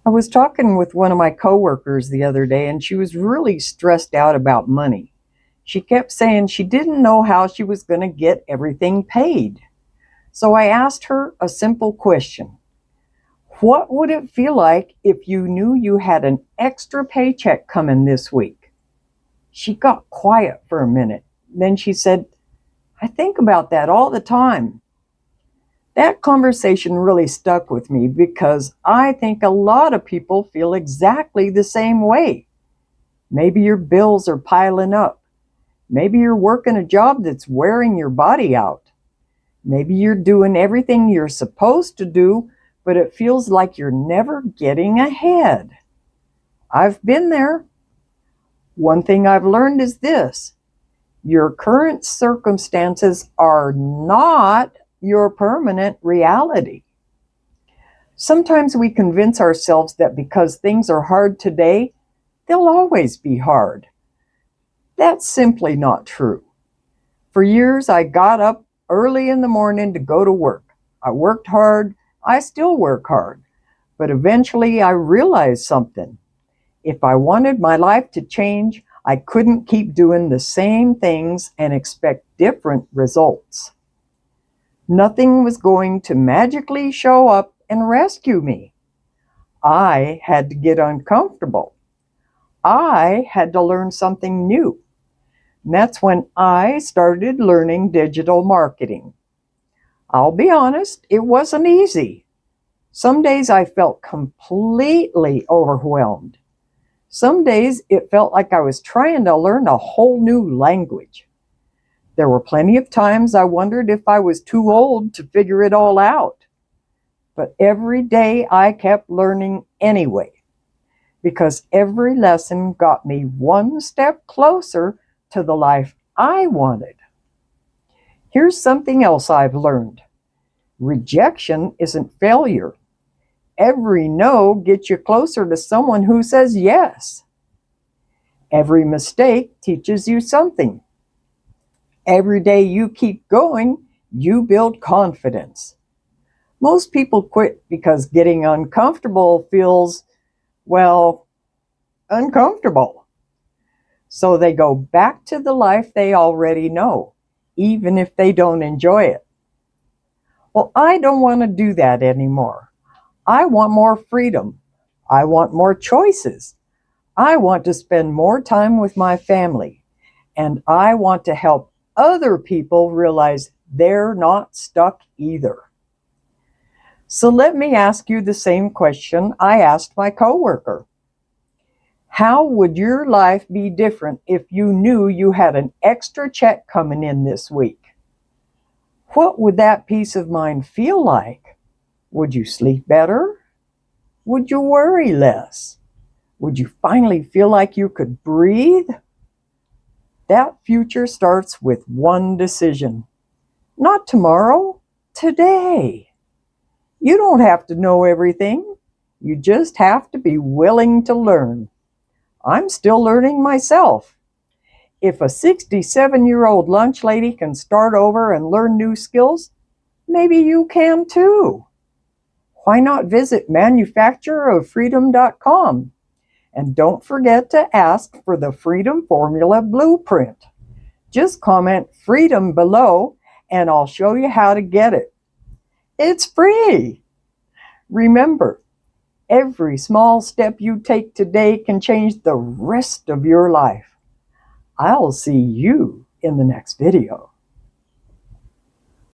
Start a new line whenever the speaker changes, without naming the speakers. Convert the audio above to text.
I was talking with one of my coworkers the other day, and she was really stressed out about money. She kept saying she didn't know how she was going to get everything paid. So I asked her a simple question. What would it feel like if you knew you had an extra paycheck coming this week? She got quiet for a minute. Then she said, I think about that all the time. That conversation really stuck with me because I think a lot of people feel exactly the same way. Maybe your bills are piling up. Maybe you're working a job that's wearing your body out. Maybe you're doing everything you're supposed to do, but it feels like you're never getting ahead. I've been there. One thing I've learned is this: your current circumstances are not your permanent reality. Sometimes we convince ourselves that because things are hard today, they'll always be hard. That's simply not true. For years, I got up early in the morning to go to work. I worked hard. I still work hard. But eventually, I realized something. If I wanted my life to change, I couldn't keep doing the same things and expect different results. Nothing was going to magically show up and rescue me. I had to get uncomfortable. I had to learn something new. And that's when I started learning digital marketing. I'll be honest, it wasn't easy. Some days I felt completely overwhelmed. Some days it felt like I was trying to learn a whole new language. There were plenty of times I wondered if I was too old to figure it all out. But every day I kept learning anyway, because every lesson got me one step closer to the life I wanted. Here's something else I've learned. Rejection isn't failure. Every no gets you closer to someone who says yes. Every mistake teaches you something. Every day you keep going, you build confidence. Most people quit because getting uncomfortable feels, well, uncomfortable. So they go back to the life they already know, even if they don't enjoy it. Well, I don't want to do that anymore. I want more freedom. I want more choices. I want to spend more time with my family. And I want to help other people realize they're not stuck either. So let me ask you the same question I asked my coworker. How would your life be different if you knew you had an extra check coming in this week? What would that peace of mind feel like? Would you sleep better? Would you worry less? Would you finally feel like you could breathe? That future starts with one decision. Not tomorrow, today. You don't have to know everything. You just have to be willing to learn. I'm still learning myself. If a 67-year-old lunch lady can start over and learn new skills, maybe you can too. Why not visit manufactureroffreedom.com? And don't forget to ask for the Freedom Formula Blueprint. Just comment freedom below and I'll show you how to get it. It's free. Remember, every small step you take today can change the rest of your life. I'll see you in the next video.